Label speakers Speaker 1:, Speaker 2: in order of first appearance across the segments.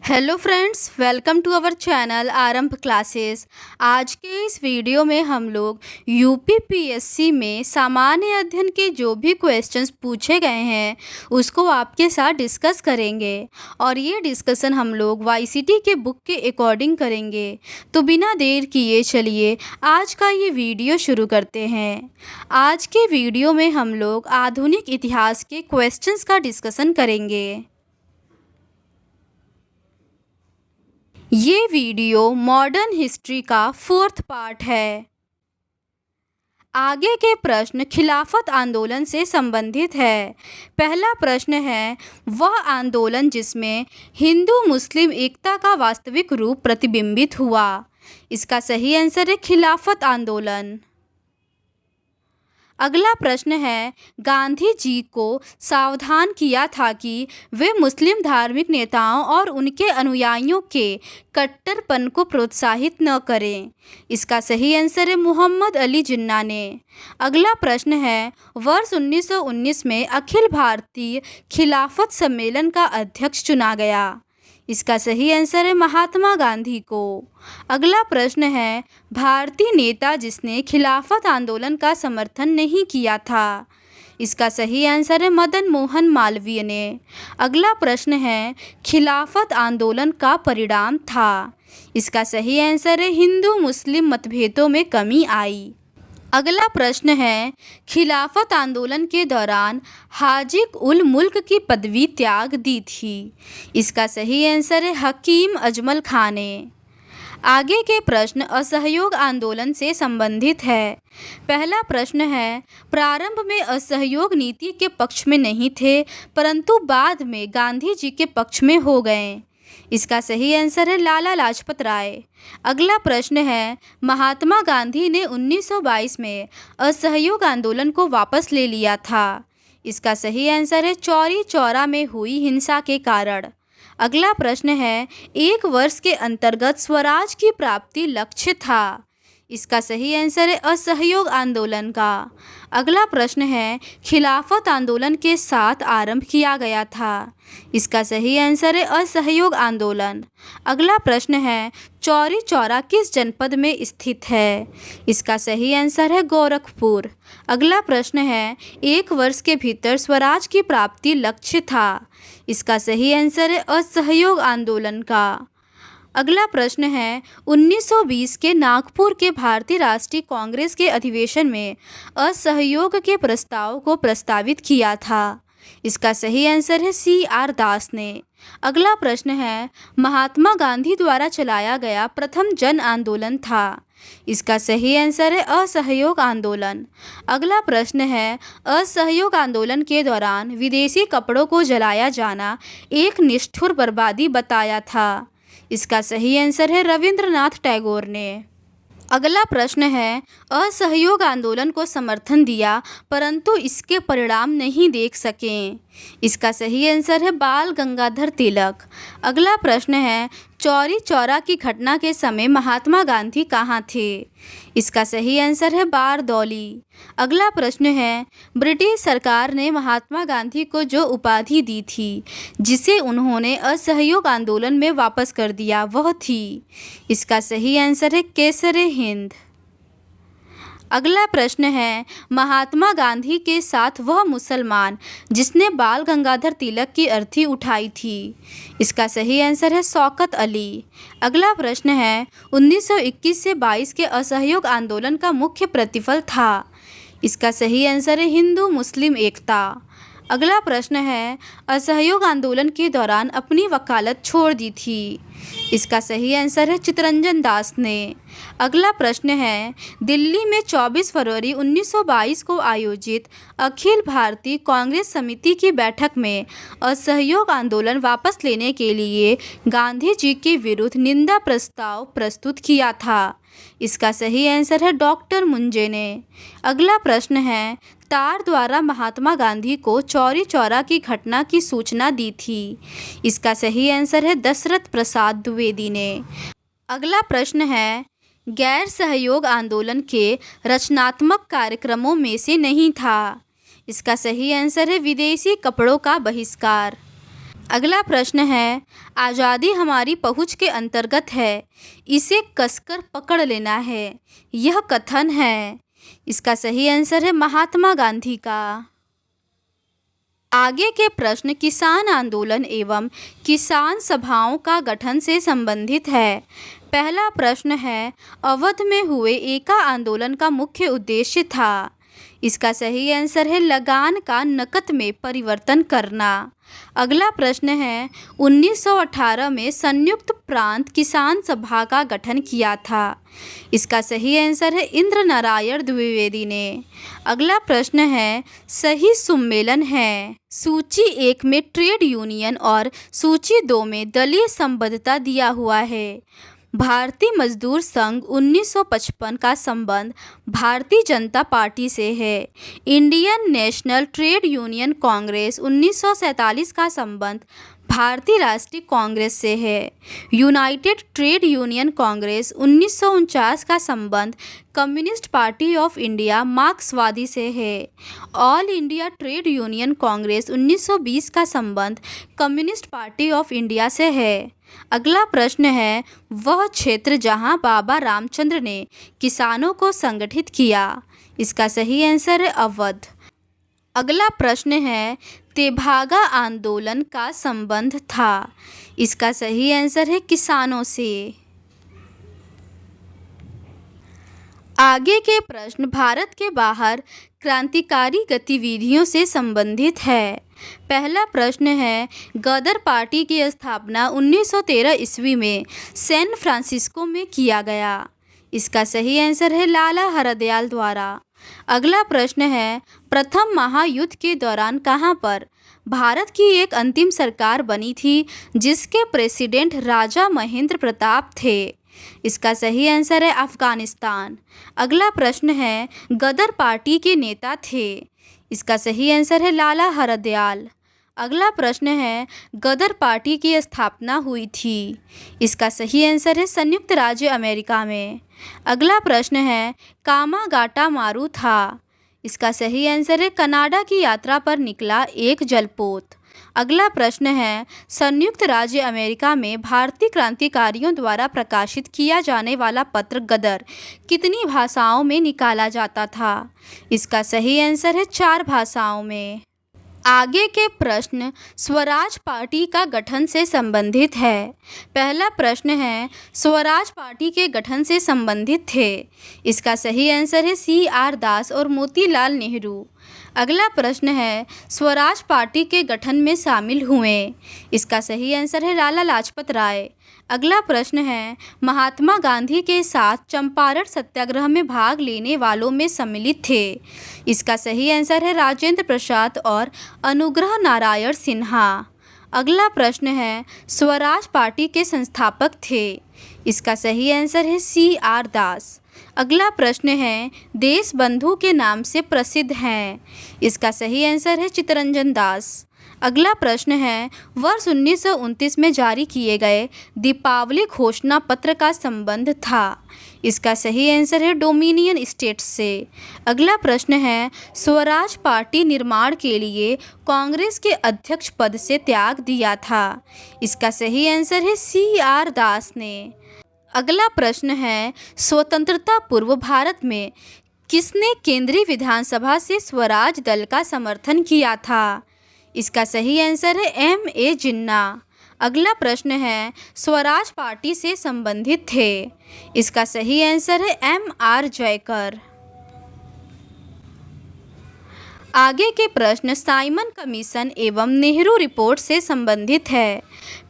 Speaker 1: Hello friends, welcome to our channel Aarambh classes. आज के इस वीडियो में हम लोग यूपी पीएससी में सामान्य अध्ययन के जो भी क्वेश्चंस पूछे गए हैं उसको आपके साथ डिस्कस करेंगे और ये डिस्कशन हम लोग वाईसीटी के बुक के अकॉर्डिंग करेंगे। तो बिना देर किए चलिए आज का ये वीडियो शुरू करते हैं। आज के वीडियो में हम लोग आधुनिक इतिहास के क्वेश्चंस का डिस्कशन करेंगे। ये वीडियो मॉडर्न हिस्ट्री का 4th पार्ट है। आगे के प्रश्न खिलाफत आंदोलन से संबंधित है। पहला प्रश्न है, वह आंदोलन जिसमें हिंदू मुस्लिम एकता का वास्तविक रूप प्रतिबिंबित हुआ। इसका सही आंसर है खिलाफत आंदोलन। अगला प्रश्न है, गांधी जी को सावधान किया था कि वे मुस्लिम धार्मिक नेताओं और उनके अनुयायियों के कट्टरपन को प्रोत्साहित न करें। इसका सही आंसर है मोहम्मद अली जिन्ना ने। अगला प्रश्न है, वर्ष 1919 में अखिल भारतीय खिलाफत सम्मेलन का अध्यक्ष चुना गया। इसका सही आंसर है महात्मा गांधी को। अगला प्रश्न है, भारतीय नेता जिसने खिलाफत आंदोलन का समर्थन नहीं किया था। इसका सही आंसर है मदन मोहन मालवीय ने। अगला प्रश्न है, खिलाफत आंदोलन का परिणाम था। इसका सही आंसर है हिंदू मुस्लिम मतभेदों में कमी आई। अगला प्रश्न है, खिलाफत आंदोलन के दौरान हाजिक उल मुल्क की पदवी त्याग दी थी। इसका सही आंसर है हकीम अजमल खां ने। आगे के प्रश्न असहयोग आंदोलन से संबंधित है। पहला प्रश्न है, प्रारंभ में असहयोग नीति के पक्ष में नहीं थे परंतु बाद में गांधी जी के पक्ष में हो गए। इसका सही आंसर है लाला लाजपत राय। अगला प्रश्न है, महात्मा गांधी ने 1922 में असहयोग आंदोलन को वापस ले लिया था। इसका सही आंसर है चौरी चौरा में हुई हिंसा के कारण। अगला प्रश्न है, एक वर्ष के अंतर्गत स्वराज की प्राप्ति लक्ष्य था। इसका सही आंसर है असहयोग आंदोलन का। अगला प्रश्न है, खिलाफत आंदोलन के साथ आरंभ किया गया था। इसका सही आंसर है असहयोग आंदोलन। अगला प्रश्न है, चौरी चौरा किस जनपद में स्थित है। इसका सही आंसर है गोरखपुर। अगला प्रश्न है, एक वर्ष के भीतर स्वराज की प्राप्ति लक्ष्य था। इसका सही आंसर है असहयोग आंदोलन का। अगला प्रश्न है, 1920 के नागपुर के भारतीय राष्ट्रीय कांग्रेस के अधिवेशन में असहयोग के प्रस्ताव को प्रस्तावित किया था। इसका सही आंसर है CR दास ने। अगला प्रश्न है, महात्मा गांधी द्वारा चलाया गया प्रथम जन आंदोलन था। इसका सही आंसर है असहयोग आंदोलन। अगला प्रश्न है, असहयोग आंदोलन के दौरान विदेशी कपड़ों को जलाया जाना एक निष्ठुर बर्बादी बताया था। इसका सही आंसर है रविंद्रनाथ टैगोर ने। अगला प्रश्न है, असहयोग आंदोलन को समर्थन दिया परंतु इसके परिणाम नहीं देख सके। इसका सही आंसर है बाल गंगाधर तिलक। अगला प्रश्न है, चौरी चौरा की घटना के समय महात्मा गांधी कहाँ थे। इसका सही आंसर है बारदौली। अगला प्रश्न है, ब्रिटिश सरकार ने महात्मा गांधी को जो उपाधि दी थी जिसे उन्होंने असहयोग आंदोलन में वापस कर दिया वह थी। इसका सही आंसर है केसरे हिंद। अगला प्रश्न है, महात्मा गांधी के साथ वह मुसलमान जिसने बाल गंगाधर तिलक की अर्थी उठाई थी। इसका सही आंसर है शौकत अली। अगला प्रश्न है, 1921 से 22 के असहयोग आंदोलन का मुख्य प्रतिफल था। इसका सही आंसर है हिंदू मुस्लिम एकता। अगला प्रश्न है, असहयोग आंदोलन के दौरान अपनी वकालत छोड़ दी थी। इसका सही आंसर है चित्तरंजन दास ने। अगला प्रश्न है, दिल्ली में 24 फरवरी 1922 को आयोजित अखिल भारतीय कांग्रेस समिति की बैठक में असहयोग आंदोलन वापस लेने के लिए गांधी जी के विरुद्ध निंदा प्रस्ताव प्रस्तुत किया था। इसका सही आंसर है डॉक्टर मुंजे ने। अगला प्रश्न है, तार द्वारा महात्मा गांधी को चौरी चौरा की घटना की सूचना दी थी। इसका सही आंसर है दशरथ प्रसाद द्विवेदी ने। अगला प्रश्न है, गैर सहयोग आंदोलन के रचनात्मक कार्यक्रमों में से नहीं था। इसका सही आंसर है विदेशी कपड़ों का बहिष्कार। अगला प्रश्न है, आज़ादी हमारी पहुँच के अंतर्गत है, इसे कसकर पकड़ लेना है, यह कथन है। इसका सही आंसर है महात्मा गांधी का। आगे के प्रश्न किसान आंदोलन एवं किसान सभाओं का गठन से संबंधित है। पहला प्रश्न है, अवध में हुए एका आंदोलन का मुख्य उद्देश्य था। इसका सही आंसर है लगान का नकद में परिवर्तन करना। अगला प्रश्न है, 1918 में संयुक्त प्रांत किसान सभा का गठन किया था। इसका सही आंसर है इंद्र नारायण द्विवेदी ने। अगला प्रश्न है, सही सम्मेलन है। सूची 1 में ट्रेड यूनियन और सूची 2 में दलीय संबद्धता दिया हुआ है। भारतीय मजदूर संघ 1955 का संबंध भारतीय जनता पार्टी से है। Indian national trade union Congress 1947 का संबंध भारतीय राष्ट्रीय कांग्रेस से है। यूनाइटेड ट्रेड यूनियन कांग्रेस 1949 का संबंध कम्युनिस्ट पार्टी ऑफ इंडिया मार्क्सवादी से है। All India trade union Congress 1920 का संबंध कम्युनिस्ट पार्टी ऑफ इंडिया से है। अगला प्रश्न है, वह क्षेत्र जहां बाबा रामचंद्र ने किसानों को संगठित किया। इसका सही आंसर है अवध। अगला प्रश्न है, तेभागा आंदोलन का संबंध था। इसका सही आंसर है किसानों से। आगे के प्रश्न भारत के बाहर क्रांतिकारी गतिविधियों से संबंधित है। पहला प्रश्न है, गदर पार्टी की स्थापना 1913 ईस्वी में सैन फ्रांसिस्को में किया गया। इसका सही आंसर है लाला हरदयाल द्वारा। अगला प्रश्न है, प्रथम महायुद्ध के दौरान कहां पर भारत की एक अंतिम सरकार बनी थी जिसके प्रेसिडेंट राजा महेंद्र प्रताप थे। इसका सही आंसर है अफगानिस्तान। अगला प्रश्न है, गदर पार्टी के नेता थे। इसका सही आंसर है लाला हरदयाल। अगला प्रश्न है, गदर पार्टी की स्थापना हुई थी। इसका सही आंसर है संयुक्त राज्य अमेरिका में। अगला प्रश्न है, कामागाटा मारू था। इसका सही आंसर है कनाडा की यात्रा पर निकला एक जलपोत। अगला प्रश्न है, संयुक्त राज्य अमेरिका में भारतीय क्रांतिकारियों द्वारा प्रकाशित किया जाने वाला पत्र गदर कितनी भाषाओं में निकाला जाता था। इसका सही आंसर है 4 भाषाओं में। आगे के प्रश्न स्वराज पार्टी का गठन से संबंधित है। पहला प्रश्न है, स्वराज पार्टी के गठन से संबंधित थे। इसका सही आंसर है CR दास और मोतीलाल नेहरू। अगला प्रश्न है, स्वराज पार्टी के गठन में शामिल हुए। इसका सही आंसर है लाला लाजपत राय। अगला प्रश्न है, महात्मा गांधी के साथ चंपारण सत्याग्रह में भाग लेने वालों में सम्मिलित थे। इसका सही आंसर है राजेंद्र प्रसाद और अनुग्रह नारायण सिन्हा। अगला प्रश्न है, स्वराज पार्टी के संस्थापक थे। इसका सही आंसर है CR दास। अगला प्रश्न है, देश बंधु के नाम से प्रसिद्ध हैं। इसका सही आंसर है चित्तरंजन दास। अगला प्रश्न है, वर्ष 1929 में जारी किए गए दीपावली घोषणा पत्र का संबंध था। इसका सही आंसर है डोमिनियन स्टेट्स से। अगला प्रश्न है, स्वराज पार्टी निर्माण के लिए कांग्रेस के अध्यक्ष पद से त्याग दिया था। इसका सही आंसर है CR दास ने। अगला प्रश्न है, स्वतंत्रता पूर्व भारत में किसने केंद्रीय विधानसभा से स्वराज दल का समर्थन किया था। इसका सही आंसर है MA जिन्ना। अगला प्रश्न है, स्वराज पार्टी से संबंधित थे। इसका सही आंसर है MR जयकर। आगे के प्रश्न साइमन कमीशन एवं नेहरू रिपोर्ट से संबंधित है।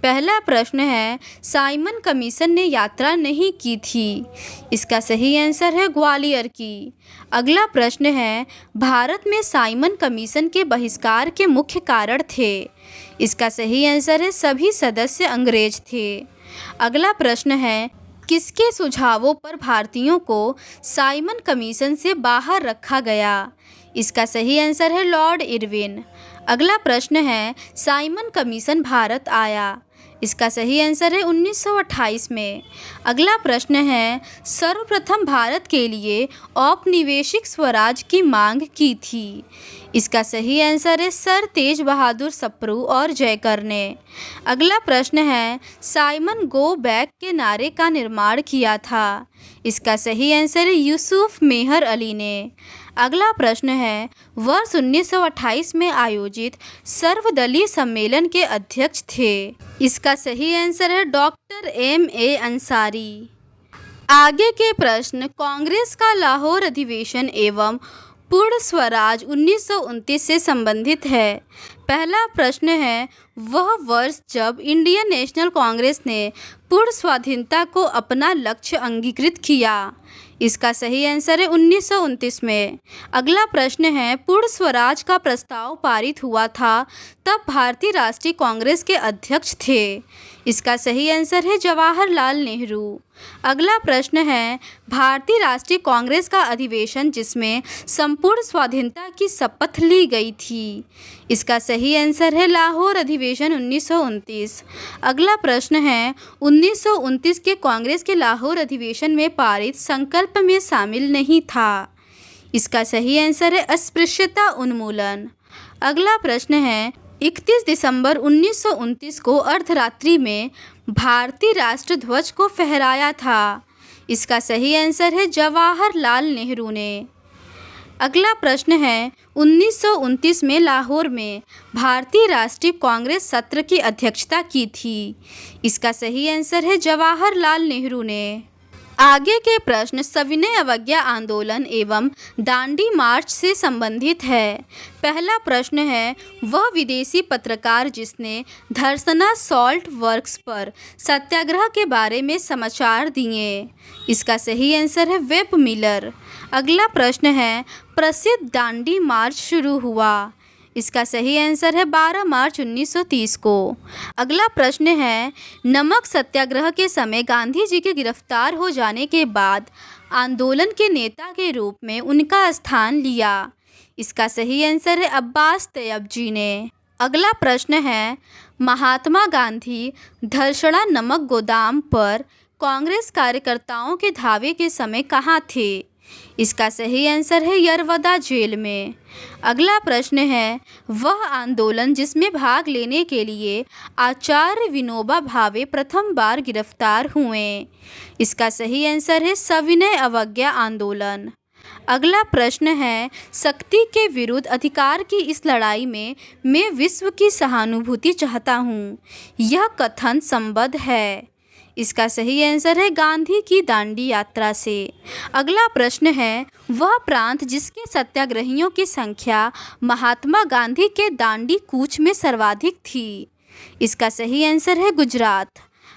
Speaker 1: पहला प्रश्न है, साइमन कमीशन ने यात्रा नहीं की थी। इसका सही आंसर है ग्वालियर की। अगला प्रश्न है, भारत में साइमन कमीशन के बहिष्कार के मुख्य कारण थे। इसका सही आंसर है सभी सदस्य अंग्रेज थे। अगला प्रश्न है, किसके सुझावों पर भारतीयों को साइमन कमीशन से बाहर रखा गया। इसका सही आंसर है लॉर्ड इरविन। अगला प्रश्न है, साइमन कमीशन भारत आया। इसका सही आंसर है 1928 में। अगला प्रश्न है, सर्वप्रथम भारत के लिए औपनिवेशिक स्वराज की मांग की थी। इसका सही आंसर है सर तेज बहादुर सप्रू और जयकर ने। अगला प्रश्न है, साइमन गो बैक के नारे का निर्माण किया था। इसका सही आंसर है यूसुफ मेहर अली ने। अगला प्रश्न है, वर्ष 1928 में आयोजित सर्वदलीय सम्मेलन के अध्यक्ष थे। इसका सही आंसर है डॉक्टर M.A. अंसारी। आगे के प्रश्न कांग्रेस का लाहौर अधिवेशन एवं पूर्ण स्वराज 1929 से संबंधित है। पहला प्रश्न है, वह वर्ष जब इंडियन नेशनल कांग्रेस ने पूर्ण स्वाधीनता को अपना लक्ष्य अंगीकृत किया। इसका सही आंसर है 1929 में। अगला प्रश्न है, पूर्ण स्वराज का प्रस्ताव पारित हुआ था तब भारतीय राष्ट्रीय कांग्रेस के अध्यक्ष थे। इसका सही आंसर है जवाहरलाल नेहरू। अगला प्रश्न है, भारतीय राष्ट्रीय कांग्रेस का अधिवेशन जिसमें संपूर्ण स्वाधीनता की शपथ ली गई थी। इसका सही आंसर है लाहौर अधिवेशन 1929। अगला प्रश्न है, 1929 के कांग्रेस के लाहौर अधिवेशन में पारित संकल्प में शामिल नहीं था। इसका सही आंसर है अस्पृश्यता उन्मूलन। अगला प्रश्न है, 31 दिसंबर 1929 को अर्धरात्रि में भारतीय राष्ट्र ध्वज को फहराया था। इसका सही आंसर है जवाहरलाल नेहरू ने। अगला प्रश्न है, 1929 में लाहौर में भारतीय राष्ट्रीय कांग्रेस सत्र की अध्यक्षता की थी। इसका सही आंसर है जवाहरलाल नेहरू ने। आगे के प्रश्न सविनय अवज्ञा आंदोलन एवं दांडी मार्च से संबंधित है। पहला प्रश्न है, वह विदेशी पत्रकार जिसने धरसना सॉल्ट वर्क्स पर सत्याग्रह के बारे में समाचार दिए। इसका सही आंसर है वेब मिलर। अगला प्रश्न है, प्रसिद्ध दांडी मार्च शुरू हुआ। इसका सही आंसर है 12 मार्च 1930 को। अगला प्रश्न है, नमक सत्याग्रह के समय गांधी जी के गिरफ्तार हो जाने के बाद आंदोलन के नेता के रूप में उनका स्थान लिया। इसका सही आंसर है अब्बास तैयब जी ने। अगला प्रश्न है, महात्मा गांधी धरसड़ा नमक गोदाम पर कांग्रेस कार्यकर्ताओं के धावे के समय कहाँ थे। इसका सही आंसर है यरवदा जेल में। अगला प्रश्न है, वह आंदोलन जिसमें भाग लेने के लिए आचार्य विनोबा भावे प्रथम बार गिरफ्तार हुए। इसका सही आंसर है सविनय अवज्ञा आंदोलन। अगला प्रश्न है, शक्ति के विरुद्ध अधिकार की इस लड़ाई में मैं विश्व की सहानुभूति चाहता हूँ, यह कथन संबद्ध है। इसका सही आंसर है गांधी की दांडी यात्रा से। अगला प्रश्न है, वह प्रांत जिसके सत्याग्रहियों की संख्या महात्मा गांधी के दांडी कूच में सर्वाधिक थी। इसका सही आंसर है गुजरात।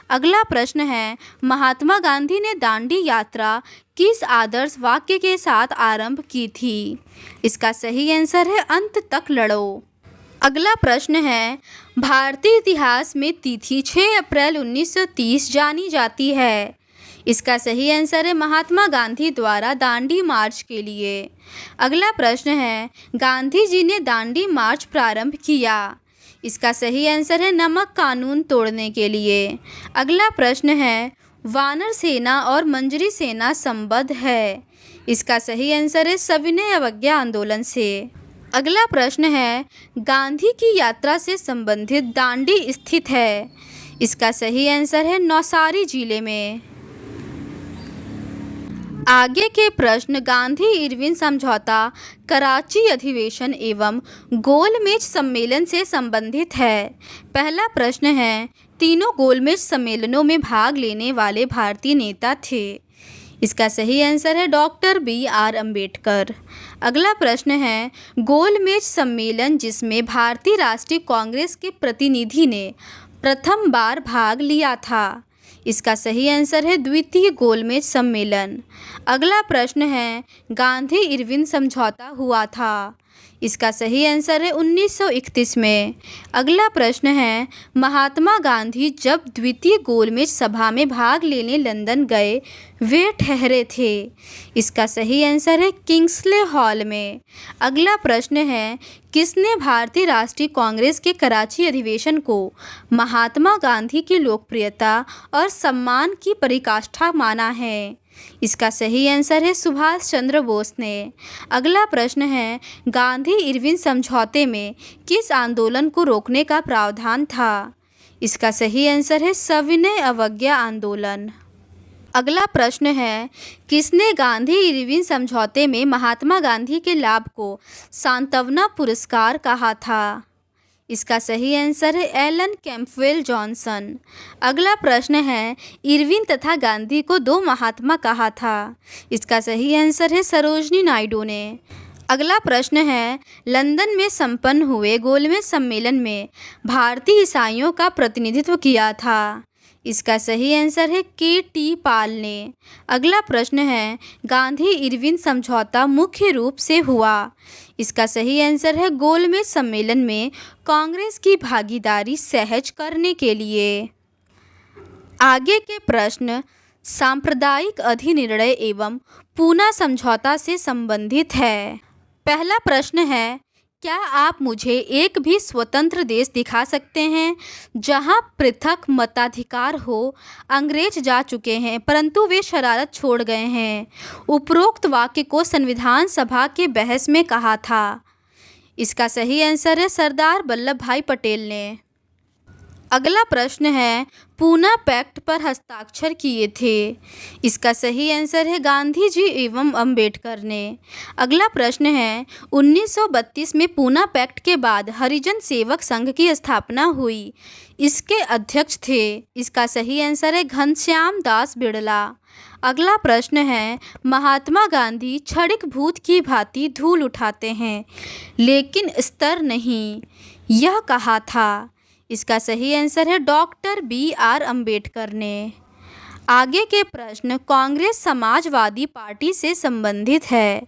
Speaker 1: अगला प्रश्न है, महात्मा गांधी ने दांडी यात्रा किस आदर्श वाक्य के साथ आरंभ की थी। इसका सही आंसर है अंत तक लड़ो। अगला प्रश्न है, भारतीय इतिहास में तिथि 6 अप्रैल 1930 जानी जाती है। इसका सही आंसर है महात्मा गांधी द्वारा दांडी मार्च के लिए। अगला प्रश्न है, गांधी जी ने दांडी मार्च प्रारंभ किया। इसका सही आंसर है नमक कानून तोड़ने के लिए। अगला प्रश्न है, वानर सेना और मंजरी सेना संबद्ध है। इसका सही आंसर है सविनय अवज्ञा आंदोलन से। अगला प्रश्न है, गांधी की यात्रा से संबंधित दांडी स्थित है। इसका सही आंसर है नौसारी जिले में। आगे के प्रश्न गांधी इरविन समझौता, कराची अधिवेशन एवं गोलमेज सम्मेलन से संबंधित है। पहला प्रश्न है, तीनों गोलमेज सम्मेलनों में भाग लेने वाले भारतीय नेता थे। इसका सही आंसर है डॉक्टर B.R. अम्बेडकर। अगला प्रश्न है, गोलमेज सम्मेलन जिसमें भारतीय राष्ट्रीय कांग्रेस के प्रतिनिधि ने प्रथम बार भाग लिया था। इसका सही आंसर है द्वितीय गोलमेज सम्मेलन। अगला प्रश्न है, गांधी इरविन समझौता हुआ था। इसका सही आंसर है 1931 में। अगला प्रश्न है, महात्मा गांधी जब द्वितीय गोलमेज सभा में भाग लेने लंदन गए वे ठहरे थे। इसका सही आंसर है किंग्सले हॉल में। अगला प्रश्न है, किसने भारतीय राष्ट्रीय कांग्रेस के कराची अधिवेशन को महात्मा गांधी की लोकप्रियता और सम्मान की पराकाष्ठा माना है? इसका सही आंसर है सुभाष चंद्र बोस ने। अगला प्रश्न है, गांधी इरविन समझौते में किस आंदोलन को रोकने का प्रावधान था? इसका सही आंसर है सविनय अवज्ञा आंदोलन। अगला प्रश्न है, किसने गांधी इरविन समझौते में महात्मा गांधी के लाभ को सांत्वना पुरस्कार कहा था? इसका सही आंसर है एलन कैंपबेल जॉनसन। अगला प्रश्न है, इरविन तथा गांधी को दो महात्मा कहा था? इसका सही आंसर है सरोजनी नायडू ने। अगला प्रश्न है, लंदन में संपन्न हुए गोलमेज सम्मेलन में भारतीय ईसाइयों का प्रतिनिधित्व किया था? इसका सही आंसर है के.टी. पाल ने। अगला प्रश्न है, गांधी इरविन समझौता मुख्य रूप से हुआ? इसका सही आंसर है गोलमेज सम्मेलन में कांग्रेस की भागीदारी सहज करने के लिए। आगे के प्रश्न सांप्रदायिक अधिनिर्णय एवं पूना समझौता से संबंधित है। पहला प्रश्न है, क्या आप मुझे एक भी स्वतंत्र देश दिखा सकते हैं जहां पृथक मताधिकार हो? अंग्रेज जा चुके हैं परंतु वे शरारत छोड़ गए हैं। उपरोक्त वाक्य को संविधान सभा के बहस में कहा था? इसका सही आंसर है सरदार वल्लभ भाई पटेल ने। अगला प्रश्न है, पूना पैक्ट पर हस्ताक्षर किए थे? इसका सही आंसर है गांधी जी एवं अंबेडकर ने। अगला प्रश्न है, 1932 में पूना पैक्ट के बाद हरिजन सेवक संघ की स्थापना हुई, इसके अध्यक्ष थे? इसका सही आंसर है घनश्याम दास बिड़ला। अगला प्रश्न है, महात्मा गांधी क्षणिक भूत की भांति धूल उठाते हैं लेकिन स्तर नहीं, यह कहा था? इसका सही आंसर है डॉक्टर बी.आर. अंबेडकर ने। आगे के प्रश्न कांग्रेस समाजवादी पार्टी से संबंधित है।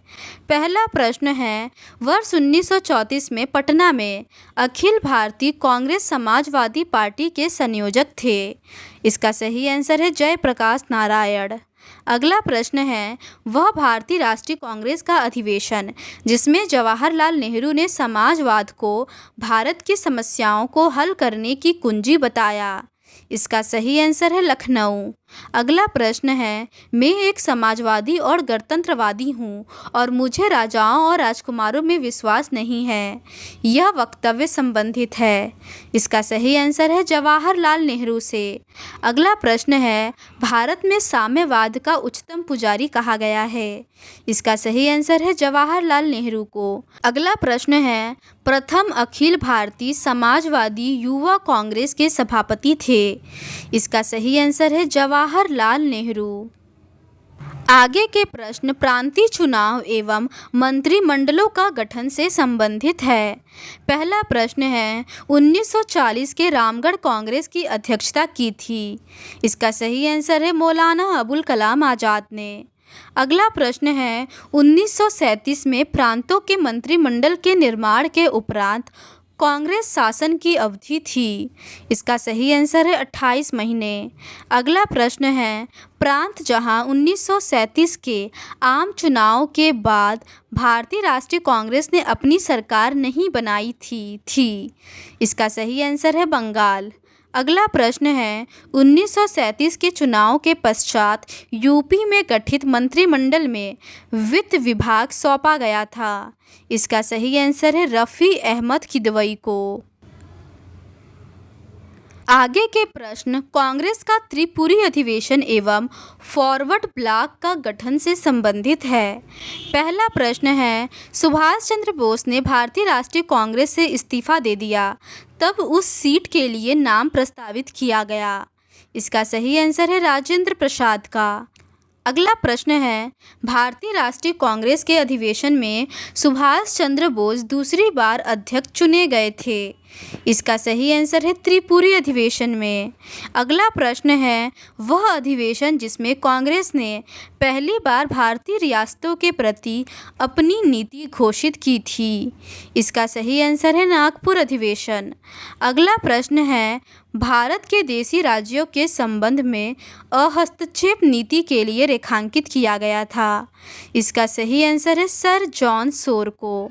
Speaker 1: पहला प्रश्न है, वर्ष 1934 में पटना में अखिल भारतीय कांग्रेस समाजवादी पार्टी के संयोजक थे? इसका सही आंसर है जयप्रकाश नारायण। अगला प्रश्न है, वह भारतीय राष्ट्रीय कांग्रेस का अधिवेशन जिसमें जवाहरलाल नेहरू ने समाजवाद को भारत की समस्याओं को हल करने की कुंजी बताया? इसका सही आंसर है लखनऊ। अगला प्रश्न है, मैं एक समाजवादी और गणतंत्रवादी हूँ और मुझे राजाओं और राजकुमारों में विश्वास नहीं है, यह वक्तव्य संबंधित है? इसका सही आंसर है जवाहरलाल नेहरू से। अगला प्रश्न है, भारत में साम्यवाद का उच्चतम पुजारी कहा गया है? इसका सही आंसर है जवाहरलाल नेहरू को। अगला प्रश्न है, प्रथम अखिल भारतीय समाजवादी युवा कांग्रेस के सभापति थे? इसका सही आंसर है जवाहरलाल नेहरू। आगे के प्रश्न प्रांतीय चुनाव एवं मंत्रिमंडलों का गठन से संबंधित है। पहला प्रश्न है, 1940 के रामगढ़ कांग्रेस की अध्यक्षता की थी? इसका सही आंसर है मौलाना अबुल कलाम आज़ाद ने। अगला प्रश्न है, 1937 में प्रांतों के मंत्रिमंडल के निर्माण के उपरांत कांग्रेस शासन की अवधि थी? इसका सही आंसर है 28 महीने। अगला प्रश्न है, प्रांत जहां 1937 के आम चुनाव के बाद भारतीय राष्ट्रीय कांग्रेस ने अपनी सरकार नहीं बनाई थी? इसका सही आंसर है बंगाल। अगला प्रश्न है, 1937 के चुनाव के पश्चात यूपी में गठित मंत्रिमंडल में वित्त विभाग सौंपा गया था? इसका सही आंसर है रफ़ी अहमद किदवई को। आगे के प्रश्न कांग्रेस का त्रिपुरी अधिवेशन एवं फॉरवर्ड ब्लॉक का गठन से संबंधित है। पहला प्रश्न है, सुभाष चंद्र बोस ने भारतीय राष्ट्रीय कांग्रेस से इस्तीफा दे दिया, तब उस सीट के लिए नाम प्रस्तावित किया गया? इसका सही आंसर है राजेंद्र प्रसाद का। अगला प्रश्न है, भारतीय राष्ट्रीय कांग्रेस के अधिवेशन में सुभाष चंद्र बोस दूसरी बार अध्यक्ष चुने गए थे? इसका सही आंसर है त्रिपुरी अधिवेशन में। अगला प्रश्न है, वह अधिवेशन जिसमें कांग्रेस ने पहली बार भारतीय रियासतों के प्रति अपनी नीति घोषित की थी? इसका सही आंसर है नागपुर अधिवेशन। अगला प्रश्न है, भारत के देशी राज्यों के संबंध में अहस्तक्षेप नीति के लिए रेखांकित किया गया था? इसका सही आंसर है सर जॉन शोर को।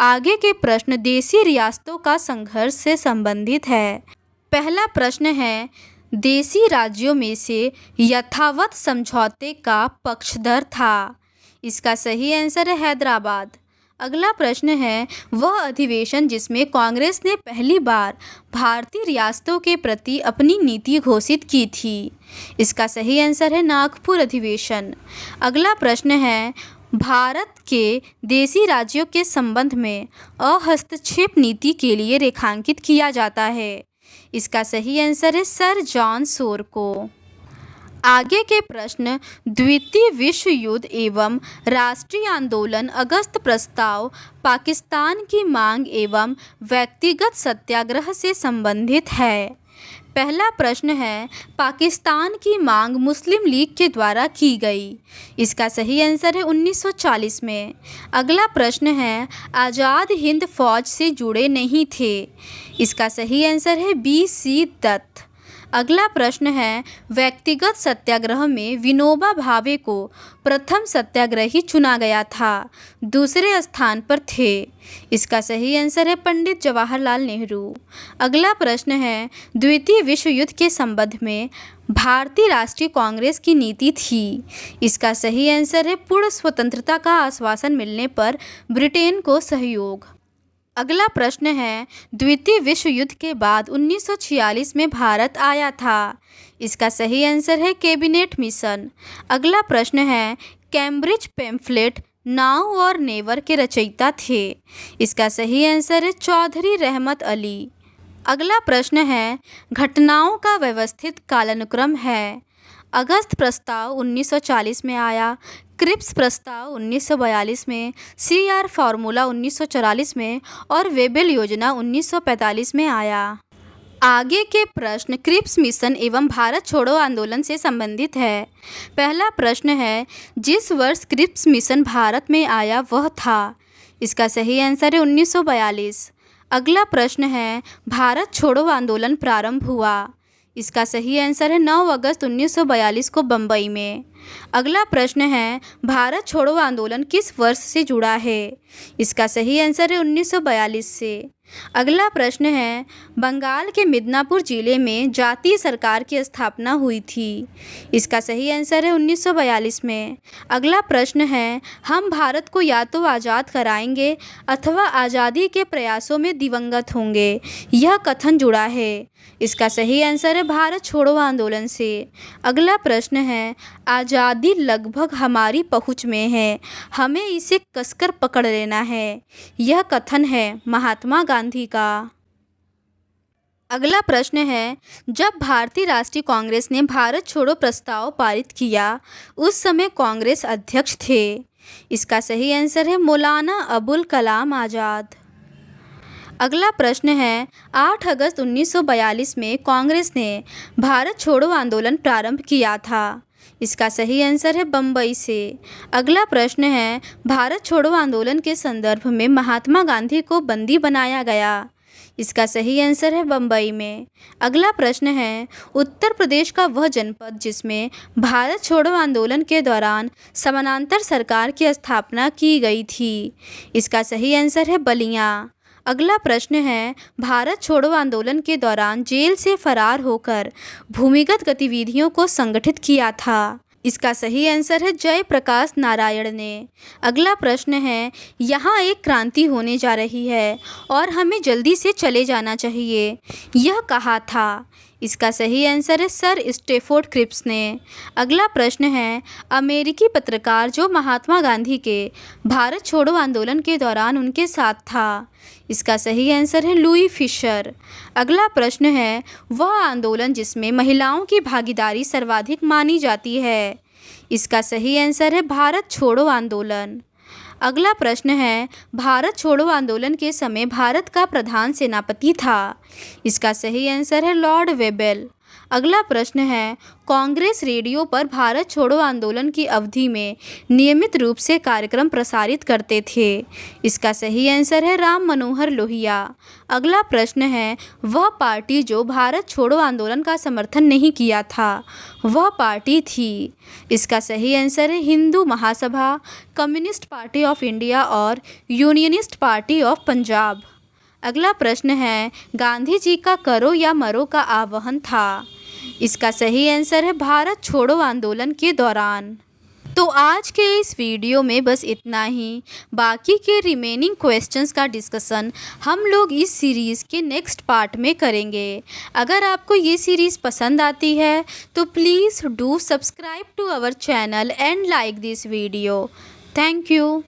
Speaker 1: आगे के प्रश्न देशी रियासतों का संघर्ष से संबंधित है। पहला प्रश्न है, देशी राज्यों में से यथावत समझौते का पक्षधर था? इसका सही आंसर है हैदराबाद। अगला प्रश्न है, वह अधिवेशन जिसमें कांग्रेस ने पहली बार भारतीय रियासतों के प्रति अपनी नीति घोषित की थी? इसका सही आंसर है नागपुर अधिवेशन। अगला प्रश्न है, भारत के देशी राज्यों के संबंध में अहस्तक्षेप नीति के लिए रेखांकित किया जाता है? इसका सही आंसर है सर जॉन शोर को। आगे के प्रश्न, द्वितीय विश्व युद्ध एवं राष्ट्रीय आंदोलन, अगस्त प्रस्ताव, पाकिस्तान की मांग एवं व्यक्तिगत सत्याग्रह से संबंधित है? पहला प्रश्न है, पाकिस्तान की मांग मुस्लिम लीग के द्वारा की गई। इसका सही आंसर है 1940 में। अगला प्रश्न है, आज़ाद हिंद फौज से जुड़े नहीं थे? इसका सही आंसर है BC दत्त। अगला प्रश्न है, व्यक्तिगत सत्याग्रह में विनोबा भावे को प्रथम सत्याग्रही चुना गया था, दूसरे स्थान पर थे? इसका सही आंसर है पंडित जवाहरलाल नेहरू। अगला प्रश्न है, द्वितीय विश्व युद्ध के संबंध में भारतीय राष्ट्रीय कांग्रेस की नीति थी? इसका सही आंसर है पूर्ण स्वतंत्रता का आश्वासन मिलने पर ब्रिटेन को सहयोग। अगला प्रश्न है, द्वितीय विश्व युद्ध के बाद 1946 में भारत आया था? इसका सही आंसर है कैबिनेट मिशन। अगला प्रश्न है, कैम्ब्रिज पैम्फलेट नाउ और नेवर के रचयिता थे? इसका सही आंसर है चौधरी रहमत अली। अगला प्रश्न है, घटनाओं का व्यवस्थित कालानुक्रम है? अगस्त प्रस्ताव 1940 में आया, क्रिप्स प्रस्ताव 1942 में, CR फार्मूला 1944 में और वेबल योजना 1945 में आया। आगे के प्रश्न क्रिप्स मिशन एवं भारत छोड़ो आंदोलन से संबंधित है। पहला प्रश्न है, जिस वर्ष क्रिप्स मिशन भारत में आया वह था? इसका सही आंसर है 1942। अगला प्रश्न है, भारत छोड़ो आंदोलन प्रारंभ हुआ? इसका सही आंसर है 9 अगस्त 1942 को बम्बई में। अगला प्रश्न है, भारत छोड़ो आंदोलन किस वर्ष से जुड़ा है? इसका सही आंसर है 1942 से। अगला प्रश्न है, बंगाल के मिदनापुर जिले में जातीय सरकार की स्थापना हुई थी? इसका सही आंसर है 1942 में। अगला प्रश्न है, हम भारत को या तो आज़ाद कराएंगे अथवा आज़ादी के प्रयासों में दिवंगत होंगे, यह कथन जुड़ा है? इसका सही आंसर है भारत छोड़ो आंदोलन से। अगला प्रश्न है, आज़ादी लगभग हमारी पहुँच में है, हमें इसे कसकर पकड़ लेना है, यह कथन है महात्मा गांधी का। अगला प्रश्न है, जब भारतीय राष्ट्रीय कांग्रेस ने भारत छोड़ो प्रस्ताव पारित किया उस समय कांग्रेस अध्यक्ष थे? इसका सही आंसर है मौलाना अबुल कलाम आज़ाद। अगला प्रश्न है, 8 अगस्त 1942 में कांग्रेस ने भारत छोड़ो आंदोलन प्रारंभ किया था? इसका सही आंसर है बम्बई से। अगला प्रश्न है, भारत छोड़ो आंदोलन के संदर्भ में महात्मा गांधी को बंदी बनाया गया? इसका सही आंसर है बम्बई में। अगला प्रश्न है, उत्तर प्रदेश का वह जनपद जिसमें भारत छोड़ो आंदोलन के दौरान समानांतर सरकार की स्थापना की गई थी? इसका सही आंसर है बलिया। अगला प्रश्न है, भारत छोड़ो आंदोलन के दौरान जेल से फरार होकर भूमिगत गतिविधियों को संगठित किया था? इसका सही आंसर है जयप्रकाश नारायण ने। अगला प्रश्न है, यहाँ एक क्रांति होने जा रही है और हमें जल्दी से चले जाना चाहिए, यह कहा था? इसका सही आंसर है सर स्टैफोर्ड क्रिप्स ने। अगला प्रश्न है, अमेरिकी पत्रकार जो महात्मा गांधी के भारत छोड़ो आंदोलन के दौरान उनके साथ था? इसका सही आंसर है लुई फिशर। अगला प्रश्न है, वह आंदोलन जिसमें महिलाओं की भागीदारी सर्वाधिक मानी जाती है? इसका सही आंसर है भारत छोड़ो आंदोलन। अगला प्रश्न है, भारत छोड़ो आंदोलन के समय भारत का प्रधान सेनापति था? इसका सही आंसर है लॉर्ड वेबल। अगला प्रश्न है, कांग्रेस रेडियो पर भारत छोड़ो आंदोलन की अवधि में नियमित रूप से कार्यक्रम प्रसारित करते थे। इसका सही आंसर है राम मनोहर लोहिया। अगला प्रश्न है, वह पार्टी जो भारत छोड़ो आंदोलन का समर्थन नहीं किया था, वह पार्टी थी। इसका सही आंसर है Hindu Mahasabha, communist party of India और यूनियनिस्ट पार्टी ऑफ पंजाब। अगला प्रश्न है, गांधी जी का करो या मरो का आह्वान था। इसका सही आंसर है भारत छोड़ो आंदोलन के दौरान। तो आज के इस वीडियो में बस इतना ही। बाकी के रिमेनिंग क्वेश्चंस का डिस्कशन हम लोग इस सीरीज़ के नेक्स्ट पार्ट में करेंगे। अगर आपको ये सीरीज़ पसंद आती है तो please do subscribe to our channel and like this video. Thank you.